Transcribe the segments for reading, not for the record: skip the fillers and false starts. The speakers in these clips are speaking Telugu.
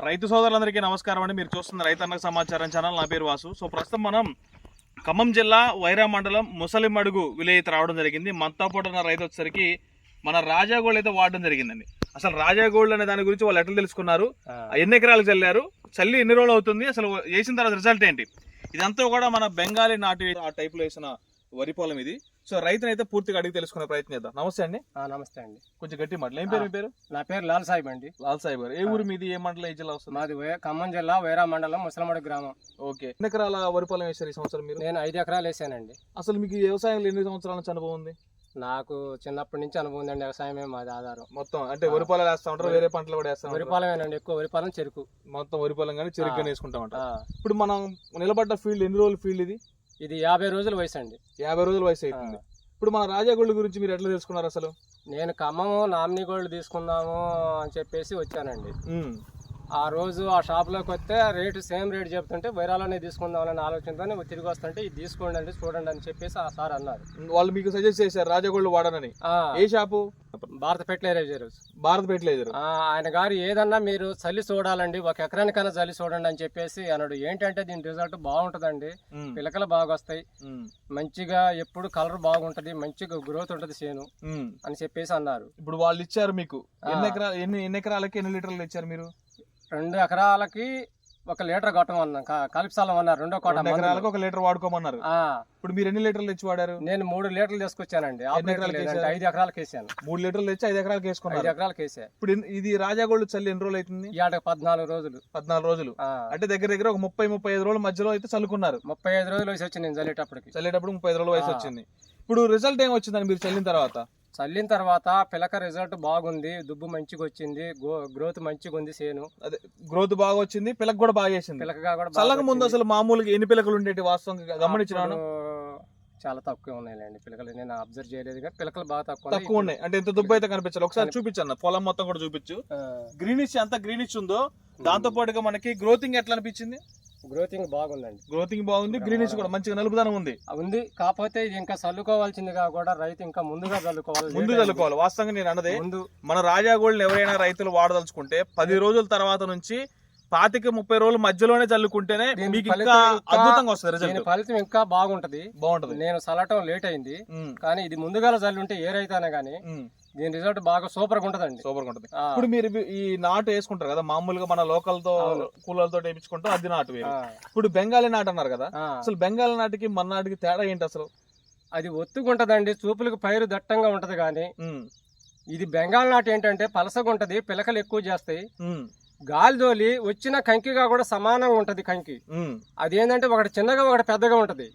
రైతు సోదరులందరికీ నమస్కారం అండి. మీరు చూస్తున్న రైతన్నకు సమాచారం ఛానల్. నా పేరు వాసు. సో ప్రస్తుతం మనం ఖమ్మం జిల్లా వైరా మండలం ముసలిమడుగు విలేజ్ రావడం జరిగింది. మనతో పాటు ఉన్న రైతు వచ్చేసరికి మన రాజాగోల్డ్ అయితే వాడడం జరిగిందండి. అసలు రాజాగోల్డ్ అనే దాని గురించి వాళ్ళు ఎట్లా తెలుసుకున్నారు, ఎన్ని ఎకరాలకు చల్లారు, చల్లి ఎన్ని రోజులు అవుతుంది, అసలు వేసిన తర్వాత రిజల్ట్ ఏంటి, ఇదంతా కూడా మన బెంగాలీ నాటి ఆ టైప్లో వేసిన వరి పొలం ఇది. సో రైతుని అయితే పూర్తిగా అడిగి తెలుసుకునే ప్రయత్నం చేద్దాం. నమస్తే అండి. నమస్తే అండి. కొంచెం గట్టి మాటలు. ఏం పేరు మీ పేరు? నా పేరు లాల్ సాహిబ్ అండి. లాల్ సాహిబ్ గారు. ఏ ఊరు మీది, ఏ మండలం, ఏ జిల్లా వస్తుంది? మాది ఖమ్మం జిల్లా వైరా మండలం ముసలమడుగు గ్రామం. ఓకే. ఎన్ని ఎకరాల వరి పొలం వేసారు ఈ సంవత్సరం మీరు? నేను 5 ఎకరాలు వేసానండి. అసలు మీకు వ్యవసాయంలో ఎన్ని సంవత్సరాల నుంచి అనుభవం ఉంది? నాకు చిన్నప్పటి నుంచి అనుభవం ఉందండి. వ్యవసాయమే మాది ఆధారం. మొత్తం అంటే వరి పొలాలు వేస్తా ఉంటారు, వేరే పంటలు కూడా వేస్తాం? వరి పొలమేనండి, ఎక్కువ వరి పొలం, చెరుకు. మొత్తం వరి పొలం కానీ చెరుకు కానీ వేసుకుంటా ఉంటాం. ఇప్పుడు మనం నిలబడ్డ ఫీల్డ్ ఎన్ని రోజుల ఫీల్డ్ ఇది? ఇది 50 రోజుల వయసు అండి. 50 రోజుల వయసు అవుతుంది. ఇప్పుడు మన రాజాగోల్డ్ గురించి మీరు ఎట్లా తెలుసుకున్నారు అసలు? నేను ఖమ్మము నామినీ గోల్డ్ తీసుకుందాము అని చెప్పేసి వచ్చానండి. ఆ రోజు ఆ షాప్లోకి వస్తే రేటు సేమ్ రేట్ చెప్తుంటే వైరాలోనే తీసుకుందామని ఆలోచనతో తిరిగి వస్తుంటే ఇది తీసుకోండి అండి, చూడండి అని చెప్పేసి ఆ సార్ అన్నారు. వాళ్ళు మీకు సజెస్ట్ చేశారు రాజాగోల్డ్ వాడనని? ఏ షాపు? భారత ఫెర్టిలైజర్. భారత ఫెర్టిలైజర్. ఆయన గారు ఏదన్నా మీరు చల్లి చూడాలండి, 1 ఎకరానికైనా చల్లి చూడండి అని చెప్పేసి అన్నాడు. ఏంటంటే దీని రిజల్ట్ బాగుంటదండి, పిలకలు బాగా వస్తాయి, మంచిగా ఎప్పుడు కలర్ బాగుంటది, మంచిగా గ్రోత్ ఉంటది చేను అని చెప్పేసి అన్నారు. ఇప్పుడు వాళ్ళు ఇచ్చారు మీకు ఎన్ని ఎకరాలకి ఎన్ని లీటర్లు ఇచ్చారు మీరు? 2 ఎకరాలకి 1 లీటర్ కొట్టమన్నా, కలిపిసాలం అన్నారు. 2 ఎకరాలకు 1 లీటర్ వాడుకోమన్నారు. ఇప్పుడు మీరు ఎన్ని లీటర్లు తెచ్చి వాడారు? నేను 3 లీటర్లు తీసుకొచ్చానండి. 5 ఎకరాలకు వేసాను. 3 లీటర్లు తెచ్చి 5 ఎకరాలకు వేసుకున్నాను. 5 ఎకరాలకు వేసా. ఇప్పుడు ఇది రాజాగోల్డ్ చల్లి ఎన్ని రోజులు అవుతుంది? 14 రోజులు. 14 రోజులు అంటే దగ్గర దగ్గర ఒక 30-35 రోజుల మధ్యలో అయితే చల్లుకున్నారు. 35 రోజులు వయసు వచ్చింది నేను చల్లేటప్పుడు 35 రోజుల వయసు వచ్చింది. ఇప్పుడు రిజల్ట్ ఏం వచ్చిందని మీరు చల్లిన తర్వాత? పిలక రిజల్ట్ బాగుంది, దుబ్బు మంచిగా వచ్చింది, గ్రోత్ మంచిగా ఉంది, చేను అదే గ్రోత్ బాగా వచ్చింది, పిలక కూడా బాగా చేసింది. పిలకగా కూడా చల్లక ముందు అసలు మామూలుగా ఎన్ని పిలకలు ఉండేవి వాస్తవంగా గమనించినాను? చాలా తక్కువ ఉన్నాయండి పిలకలు. నేను అబ్జర్వ్ చేయలేదు కానీ పిలకలు బాగా తక్కువ ఉన్నాయి. అంటే ఇంత దుబ్బు అయితే కనిపించాలి. ఒకసారి చూపించండి, పొలం మొత్తం కూడా చూపించు. గ్రీనిష్ ఎంత గ్రీనిష్ ఉందో దాంతో పాటుగా మనకి గ్రోతింగ్ ఎట్లా అనిపించింది? గ్రోతింగ్ బాగుందండి. గ్రోతింగ్ బాగుంది, గ్రీనిష్ కూడా మంచిగా నలుపుదనం ఉంది. కాకపోతే ఇది ఇంకా చల్లుకోవాల్సిందిగా కూడా రైతు ఇంకా ముందుగా చల్లుకోవాలి. వాస్తవంగా నేను అన్నదే, మన రాజాగోల్డ్ ఎవరైనా రైతులు వాడదలుచుకుంటే 10 రోజుల తర్వాత నుంచి 25-30 రోజుల మధ్యలోనే చల్లుకుంటేనే మీకు ఇంకా అద్భుతంగా వస్తుంది రిజల్ట్. ఫలితం ఇంకా బాగుంటది. నేను చల్లటం లేట్ అయింది కానీ ఇది ముందుగా చల్లుంటే ఏ రైతైనా గానీ దీని రిజల్ట్ బాగా సూపర్ గా ఉంటదండి. ఇప్పుడు మీరు ఈ నాటు వేసుకుంటారు కదా, మామూలుగా మన లోకల్ తో కూలర్తో వేయించుకుంటాం, అది నాటు వేరు. ఇప్పుడు బెంగాలీ నాటు అన్నారు కదా, అసలు బెంగాలీ నాటికి మన నాటికి తేడా ఏంటి అసలు? అది ఒత్తుకుంటదండి, చూపులకు పైరు దట్టంగా ఉంటది. కానీ ఇది బెంగాల్ నాటు ఏంటంటే పలసగా ఉంటది, పిలకలు ఎక్కువ చేస్తాయి, గాలి దోలి వచ్చిన కంకిగా కూడా సమానంగా ఉంటది కంకి. అదేంటంటే ఒకటి చిన్నగా ఒకటి పెద్దగా ఉంటది.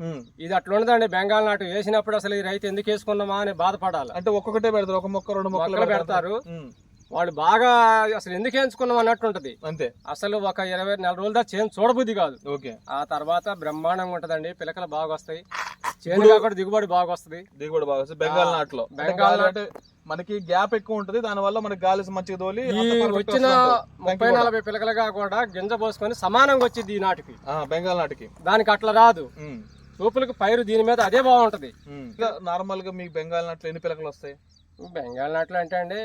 ఇది అట్లా ఉండదండి. బెంగాల్ నాటు వేసినప్పుడు అసలు ఈ రైతు ఎందుకు వేసుకున్నామా అని బాధపడాలి. అంటే ఒక్కొక్కటే పెడతారు, 1 మొక్క 2 మొక్కలు పెడతారు. వాళ్ళు బాగా అసలు ఎందుకు ఎంచుకున్నాం అన్నట్టు ఉంటది. అంతే. అసలు ఒక 24 రోజుల దాకా చేను చూడబుద్ధి కాదు. ఆ తర్వాత బ్రహ్మాండంగా ఉంటదండి, పిలకలు బాగా వస్తాయి, చేను కూడా దిగుబడి బాగా వస్తుంది. బెంగాల్ నాటులో బెంగాల్ నాటు మనకి గ్యాప్ ఎక్కువ ఉంటది, దాని వల్ల మనకి గాలి మంచిగా తోలి వచ్చిన 30-40 పిలకలుగా కూడా గింజ పోసుకొని సమానంగా వచ్చింది ఈ నాటికి. బెంగాల్ నాటికి దానికి అట్లా రాదు. చూపులకు పైరు దీని మీద అదే బాగుంటది. నార్మల్ గా మీకు బెంగాల్ నాట్లు ఎన్ని పిలకలు వస్తాయి? బెంగాల్ నాట్లు అంటే అండి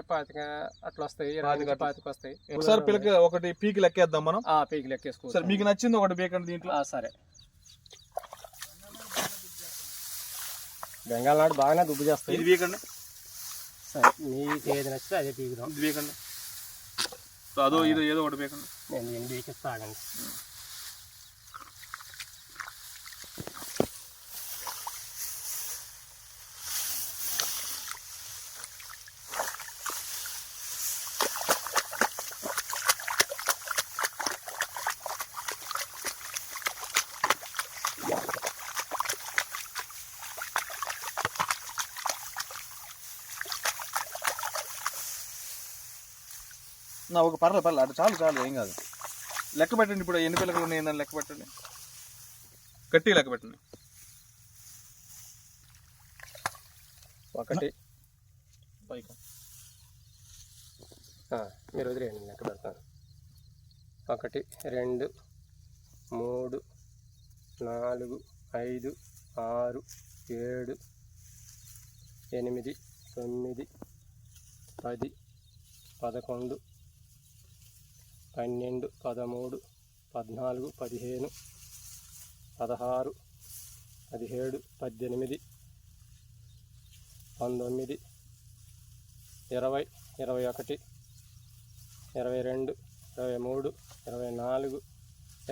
25 అట్లా వస్తాయి, 25 వస్తాయి. ఒకసారి పిలక ఒకటి పీకి లెక్కేద్దాం మనం. పీకి లెక్కేసుకో. సరే, మీకు నచ్చింది ఒకటి పీకండి దీంట్లో. సరే, బెంగాల్ నాటు బాగానే దుబ్బు చేస్తాయి. ఇది పీకండి. సరే, మీకు ఏది నచ్చితే అదే పీకుదాం. ఇది పీకండి. అదో ఇది ఏదో ఒకటి పీకండి. నేను పీకిస్తా, ఆగండి. ఒక పర్లేదు అటు చాలు ఏం కాదు. లెక్క పెట్టండి. ఇప్పుడు ఎన్ని పిల్లకలు ఉన్నాయని లెక్క పెట్టండి, గట్టి లెక్క పెట్టండి. 1 మీరు వదిలేయండి, లెక్క పెడతాను. 1 2 3 4 5 6 7 8 9 10 11 12, 13, 14, 15, 16, 17, 18, 19, 20, 21, 22, 23, 24, 25, 26, 27,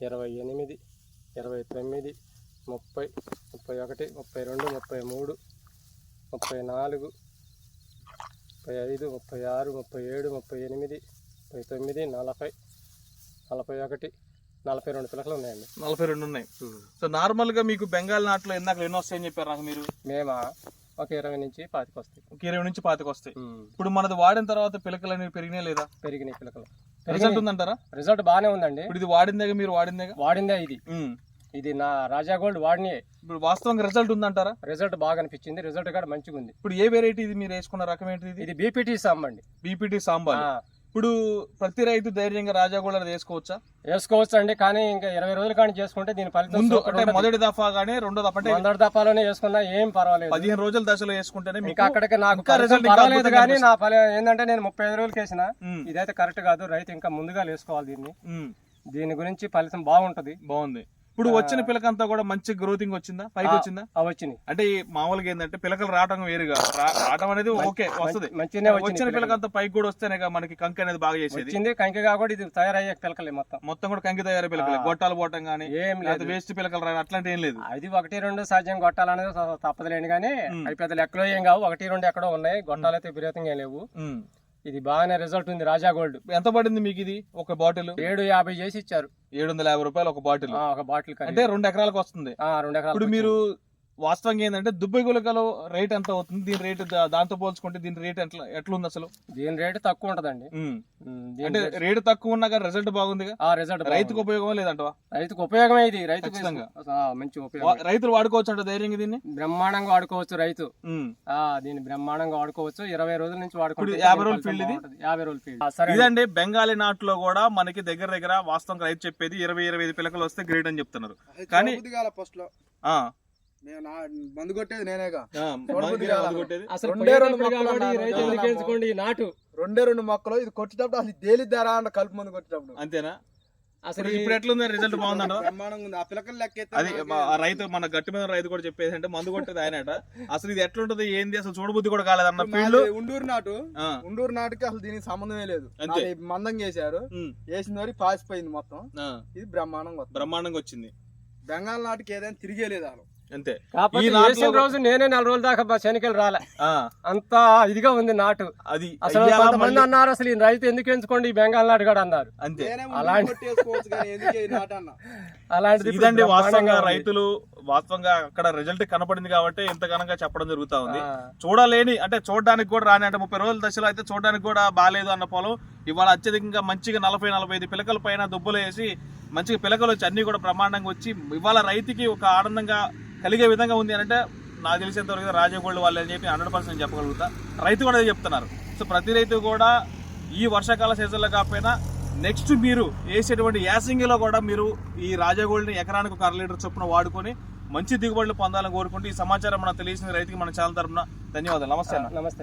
28, 29, 30, 31, 32, 33, 34, 35, 36, 37, 38, 39, 40, 41, 42 పిలకలు ఉన్నాయండి. 42 ఉన్నాయి. సో నార్మల్ గా మీకు బెంగాల్ నాట్లో ఇందాక ఎన్ని వస్తాయని చెప్పారు నాకు మీరు? మేమా ఒక 20 నుంచి 25 వస్తాయి. ఒక 20 నుంచి 25 వస్తాయి. ఇప్పుడు మనది వాడిన తర్వాత పిలకలు అనేవి పెరిగినాయి లేదా? పెరిగినాయి పిలకలు. రిజల్ట్ ఉందంటారా? రిజల్ట్ బాగానే ఉందండి. ఇప్పుడు ఇది వాడిందేగా మీరు వాడిందేగా? వాడిందే ఇది. ఇది నా రాజా గోల్డ్ వాడినే. ఇప్పుడు వాస్తవంగా రిజల్ట్ ఉందంటారా? రిజల్ట్ బాగా అనిపించింది. రిజల్ట్ కూడా మంచిగా ఉంది. ఇప్పుడు ఏ వెరైటీ ఇది మీరు వేసుకున్న రకం ఏంటి? ఇది బీపీటీ సాంబ్ అండి. బీపీటీ సాంబార్. ఇప్పుడు ప్రతి రైతు ధైర్యంగా రాజా గోల్డ్ వేసుకోవచ్చా? వేసుకోవచ్చు అండి. కానీ ఇంకా 20 రోజుల కానీ చేసుకుంటే దీని ఫలితం ముందు అంటే మొదటి దఫా గానీ రెండో దఫా అంటే మొదటి దఫాలోనే వేసుకున్నా ఏం పర్వాలేదు. 15 రోజుల దశలో వేసుకుంటేనే ఇంకా అక్కడికి నాకు పర్వాలేదు. కానీ నా ఏంటంటే నేను 35 రోజులకి వేసిన ఇదైతే కరెక్ట్ కాదు. రైతు ఇంకా ముందుగా వేసుకోవాలి దీన్ని. దీని గురించి ఫలితం బాగుంటది. బాగుంది. ఇప్పుడు వచ్చిన పిలకంతా కూడా మంచి గ్రోతింగ్ వచ్చిందా? పైకి వచ్చిందా? వచ్చింది. అంటే మామూలుగా ఏంటంటే పిలకలు రావడం వేరుగా, రావడం అనేది ఓకే వస్తుంది. వచ్చిన పిలకంతా పైకి కూడా వస్తేనే మనకి కంకి అనేది బాగా చేసేది. వచ్చింది కంకి కాబట్టి ఇది తయారయ్యే పిలకలే మొత్తం కూడా కంకి తయారయ్యే పిలకలే. గొట్టాలు పోవటం గానీ ఏం లేదు, వేస్ట్ పిలకలు రాని అట్లాంటి ఏం లేదు. అది 1-2 సాధ్యం గొట్టాలనేది తప్పదులేండి. కానీ అవి పెద్ద లెక్కలో ఏం కావు. 1-2 ఎక్కడో ఉన్నాయి. గొట్టాలు అయితే విపరీతంగా లేవు. ఇది బాగానే రిజల్ట్ ఉంది. రాజా గోల్డ్. ఎంత పడింది మీకు ఇది? ఒక బాటిల్ 750 చేసి ఇచ్చారు. 750 రూపాయలు ఒక బాటిల్. ఒక బాటిల్ అంటే 2 ఎకరాలకు వస్తుంది. 2 ఎకరాలు. ఇప్పుడు మీరు వాస్తవంగా ఏంటంటే దుబ్బై గులకలో రేట్ ఎంత అవుతుంది? దీని రేటు దాంతో పోల్చుకుంటే దీని రేట్ ఎట్లుంది అసలు? దీని రేటు తక్కువ ఉంటదండి. అంటే రేటు తక్కువ ఉన్నా కానీ రిజల్ట్ బాగుంది. రిజల్ట్ రైతుకు ఉపయోగం లేదంటవా? రైతుకు ఉపయోగమే ఇది. రైతు మంచి ఉపయోగం. రైతులు వాడుకోవచ్చు అంటే ధైర్యంగా దీన్ని బ్రహ్మాండంగా వాడుకోవచ్చు. రైతు దీన్ని బ్రహ్మాండంగా వాడుకోవచ్చు. 20 రోజుల నుంచి వాడుకోవచ్చు. 50 రోజుల ఫీల్డ్ ఇది. 50 రోజుల ఫీల్డ్. ఇదండి బెంగాలీ నాట్లో కూడా మనకి దగ్గర వాస్తవంగా రైతు చెప్పేది 20-25 పిలకలు వస్తే గ్రేట్ అని చెప్తున్నారు. కానీ మందు కొట్టేది నేనేగా. అసలు 2 మొక్కలు ఇది కొట్టేటప్పుడు అసలు తేలిద్దారా అంట కలుపు మందు కొట్టేటప్పుడు. అంతేనా? అసలు ఇప్పుడు ఎట్లుంది రిజల్ట్? బాగుందంట. బ్రహ్మాండంగా ఉంది. ఆ పిలకలు లెక్క అది రైతు మన గట్టి మీద రైతు కూడా చెప్పేది అంటే మందు కొట్టేది ఆయనట. అసలు ఇది ఎట్లుంటది ఏంది అసలు చూడబుద్ధి కూడా కాలేదన్న ఫీల్డ్. ఉండూరు నాటుకి అసలు దీనికి సంబంధమే లేదు. మందం చేశారు, వేసిన వరకు పాసిపోయింది మొత్తం. ఇది బ్రహ్మాండంగా వచ్చింది. బెంగాల్ నాటుకి ఏదైనా తిరిగేలేదు అసలు. అంతే. రోజు నేనే 4 రోజుల దాకా శనికలు రాలే. అంత ఇదిగా ఉంది నాటు. అది అసలు కొంతమంది అన్నారు అసలు ఈ రైతు ఎందుకు ఎంచుకోండి ఈ బెంగాల్ నాటు కూడా అన్నారు. అంతే. అలాంటిది ఇదండి వాస్తవంగా రైతులు వాస్తవంగా అక్కడ రిజల్ట్ కనపడింది కాబట్టి ఎంత ఘనంగా చెప్పడం జరుగుతా ఉంది. చూడలేని అంటే చూడడానికి కూడా రాని అంటే 30 రోజుల దశలో అయితే చూడడానికి కూడా బాగాలేదు అన్న పొలం ఇవాళ అత్యధికంగా మంచిగా 40-45 పిలకల పైన దుబ్బులు వేసి మంచిగా పిలకలు వచ్చి అన్ని కూడా బ్రహ్మాండంగా వచ్చి ఇవాళ రైతుకి ఒక ఆనందంగా కలిగే విధంగా ఉంది అంటే నాకు తెలిసేంత వరకు రాజా గోల్డ్ వాళ్ళు అని చెప్పి 100% చెప్పగలుగుతా. రైతు కూడా చెప్తున్నారు. సో ప్రతి రైతు కూడా ఈ వర్షాకాల సీజన్లో కాకపోయినా నెక్స్ట్ మీరు వేసేటువంటి యాసింగిలో కూడా మీరు ఈ రాజా గోల్డ్ని ఎకరానికి 1 లీటర్ చొప్పున వాడుకొని మంచి దిగుబడులు పొందాలని కోరుకుంటూ ఈ సమాచారం మనకు తెలియజేసిన రైతుకి మన ఛానల్ తరపున ధన్యవాదాలు. నమస్తే. నమస్తే.